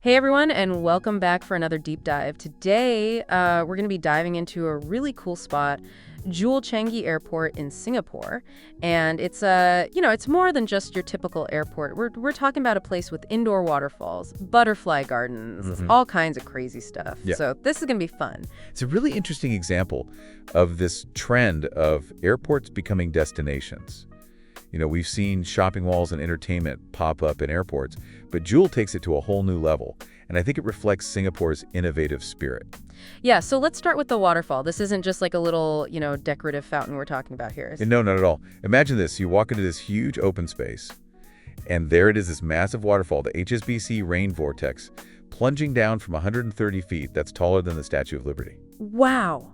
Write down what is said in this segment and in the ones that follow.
Hey everyone, and welcome back for another deep dive. Today, we're going to be diving into a really cool spot, Jewel Changi Airport in Singapore. And it's it's more than just your typical airport. We're talking about a place with indoor waterfalls, butterfly gardens, all kinds of crazy stuff. Yeah. So this is going to be fun. It's a really interesting example of this trend of airports becoming destinations. We've seen shopping malls and entertainment pop up in airports, but Jewel takes it to a whole new level, and I think it reflects Singapore's innovative spirit. Yeah, so let's start with the waterfall. This isn't just like a little, decorative fountain we're talking about here. And no, not at all. Imagine this. You walk into this huge open space, and there it is, this massive waterfall, the HSBC Rain Vortex, plunging down from 130 feet. That's taller than the Statue of Liberty. Wow,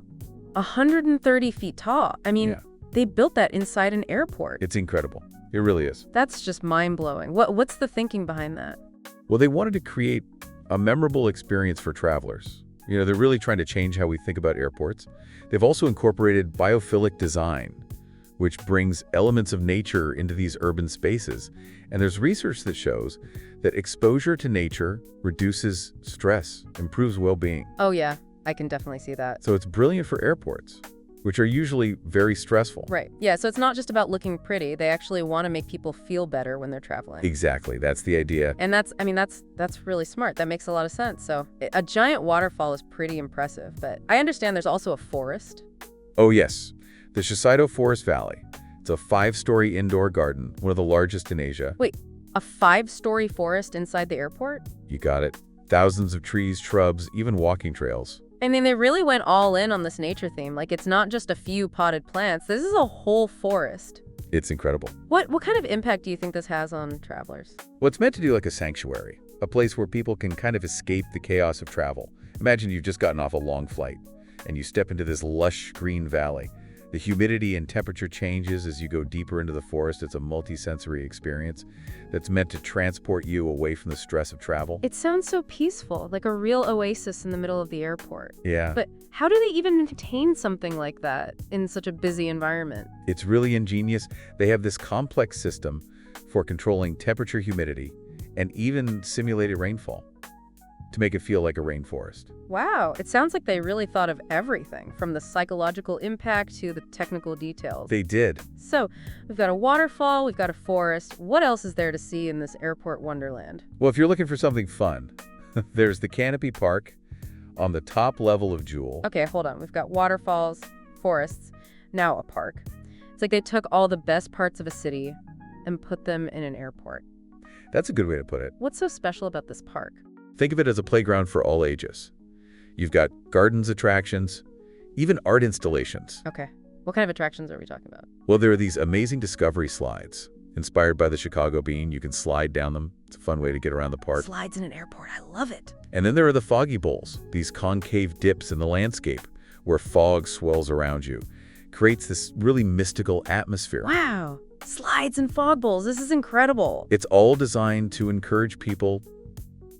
130 feet tall. I mean, Yeah. They built that inside an airport. It's incredible. It really is. That's just mind-blowing. What's the thinking behind that? Well, they wanted to create a memorable experience for travelers. They're really trying to change how we think about airports. They've also incorporated biophilic design, which brings elements of nature into these urban spaces. And there's research that shows that exposure to nature reduces stress, improves well-being. Oh yeah, I can definitely see that. So it's brilliant for airports, which are usually very stressful. Right. Yeah, so it's not just about looking pretty. They actually want to make people feel better when they're traveling. Exactly. That's the idea. And that's really smart. That makes a lot of sense. So a giant waterfall is pretty impressive, but I understand there's also a forest. Oh, yes. The Shiseido Forest Valley. It's a 5-story indoor garden, one of the largest in Asia. Wait, a 5-story forest inside the airport? You got it. Thousands of trees, shrubs, even walking trails. I mean, they really went all in on this nature theme. Like, it's not just a few potted plants. This is a whole forest. It's incredible. What kind of impact do you think this has on travelers? Well, it's meant to do like a sanctuary, a place where people can kind of escape the chaos of travel. Imagine you've just gotten off a long flight, and you step into this lush green valley. The humidity and temperature changes as you go deeper into the forest. It's a multi-sensory experience that's meant to transport you away from the stress of travel. It sounds so peaceful, like a real oasis in the middle of the airport. Yeah. But how do they even maintain something like that in such a busy environment? It's really ingenious. They have this complex system for controlling temperature, humidity, and even simulated rainfall to make it feel like a rainforest. Wow, it sounds like they really thought of everything, from the psychological impact to the technical details. They did. So, we've got a waterfall, we've got a forest. What else is there to see in this airport wonderland? Well, if you're looking for something fun, there's the Canopy Park on the top level of Jewel. Okay, hold on. We've got waterfalls, forests, now a park. It's like they took all the best parts of a city and put them in an airport. That's a good way to put it. What's so special about this park? Think of it as a playground for all ages. You've got gardens, attractions, even art installations. Okay. What kind of attractions are we talking about? Well, there are these amazing discovery slides. Inspired by the Chicago bean, you can slide down them. It's a fun way to get around the park. Slides in an airport. I love it. And then there are the foggy bowls, these concave dips in the landscape where fog swells around you. Creates this really mystical atmosphere. Wow. Slides and fog bowls. This is incredible. It's all designed to encourage people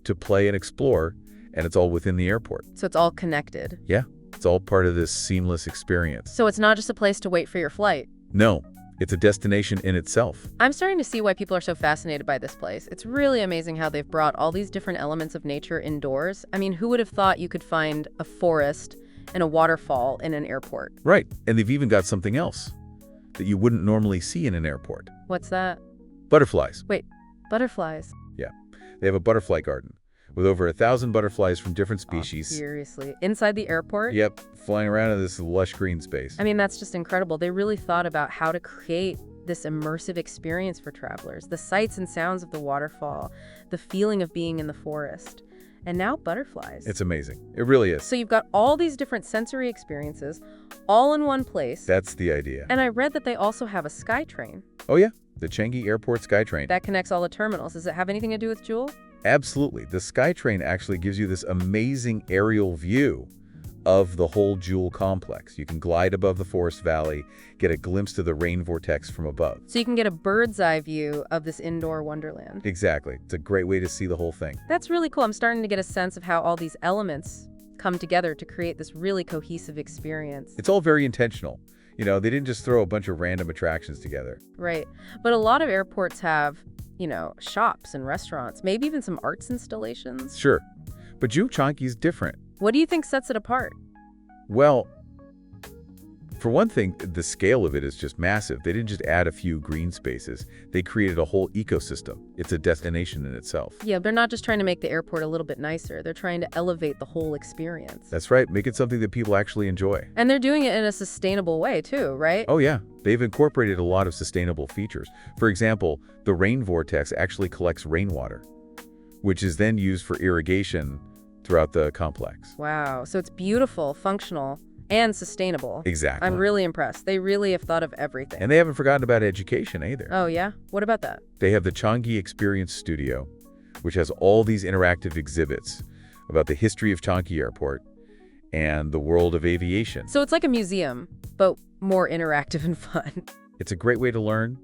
to play and explore, and it's all within the airport. So it's all connected. Yeah, it's all part of this seamless experience. So it's not just a place to wait for your flight. No, it's a destination in itself. I'm starting to see why people are so fascinated by this place. It's really amazing how they've brought all these different elements of nature indoors. I mean, who would have thought you could find a forest and a waterfall in an airport? Right, and they've even got something else that you wouldn't normally see in an airport. What's that? Butterflies. Wait, butterflies? Yeah, they have a butterfly garden with over 1,000 butterflies from different species. Oh, seriously? Inside the airport? Yep, flying around in this lush green space. I mean, that's just incredible. They really thought about how to create this immersive experience for travelers. The sights and sounds of the waterfall, the feeling of being in the forest, and now butterflies. It's amazing. It really is. So you've got all these different sensory experiences all in one place. That's the idea. And I read that they also have a SkyTrain. Oh yeah, the Changi Airport SkyTrain. That connects all the terminals. Does it have anything to do with Jewel? Absolutely. The SkyTrain actually gives you this amazing aerial view of the whole Jewel complex. You can glide above the Forest Valley, get a glimpse of the rain vortex from above. So you can get a bird's eye view of this indoor wonderland. Exactly. It's a great way to see the whole thing. That's really cool. I'm starting to get a sense of how all these elements come together to create this really cohesive experience. It's all very intentional. They didn't just throw a bunch of random attractions together. Right. But a lot of airports have shops and restaurants, maybe even some arts installations. Sure. But Jewel Changi is different. What do you think sets it apart? Well, for one thing, the scale of it is just massive. They didn't just add a few green spaces. They created a whole ecosystem. It's a destination in itself. Yeah, they're not just trying to make the airport a little bit nicer. They're trying to elevate the whole experience. That's right. Make it something that people actually enjoy. And they're doing it in a sustainable way, too, right? Oh, yeah. They've incorporated a lot of sustainable features. For example, the Rain Vortex actually collects rainwater, which is then used for irrigation throughout the complex. Wow. So it's beautiful, functional, and sustainable. Exactly. I'm really impressed. They really have thought of everything. And they haven't forgotten about education either. Oh, yeah? What about that? They have the Changi Experience Studio, which has all these interactive exhibits about the history of Changi Airport and the world of aviation. So it's like a museum, but more interactive and fun. It's a great way to learn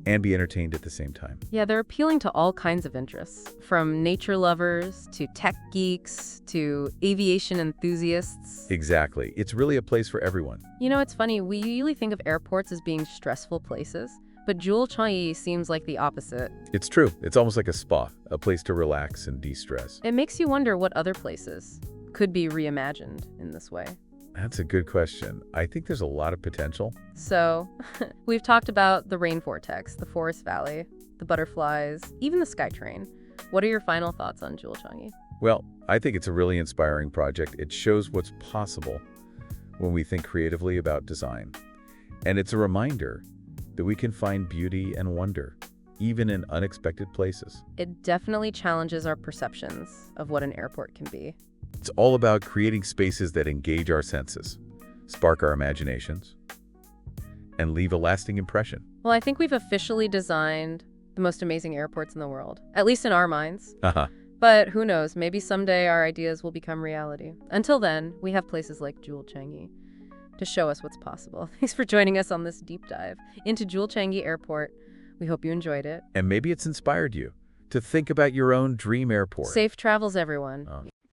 and be entertained at the same time. Yeah, they're appealing to all kinds of interests, from nature lovers to tech geeks to aviation enthusiasts. Exactly. It's really a place for everyone. It's funny, we usually think of airports as being stressful places, but Jewel Changi seems like the opposite. It's true. It's almost like a spa, a place to relax and de-stress. It makes you wonder what other places could be reimagined in this way. That's a good question. I think there's a lot of potential. So, we've talked about the Rain Vortex, the Forest Valley, the butterflies, even the SkyTrain. What are your final thoughts on Jewel Changi? Well, I think it's a really inspiring project. It shows what's possible when we think creatively about design. And it's a reminder that we can find beauty and wonder, even in unexpected places. It definitely challenges our perceptions of what an airport can be. It's all about creating spaces that engage our senses, spark our imaginations, and leave a lasting impression. Well, I think we've officially designed the most amazing airports in the world, at least in our minds. But who knows, maybe someday our ideas will become reality. Until then, we have places like Jewel Changi to show us what's possible. Thanks for joining us on this deep dive into Jewel Changi Airport. We hope you enjoyed it. And maybe it's inspired you to think about your own dream airport. Safe travels, everyone.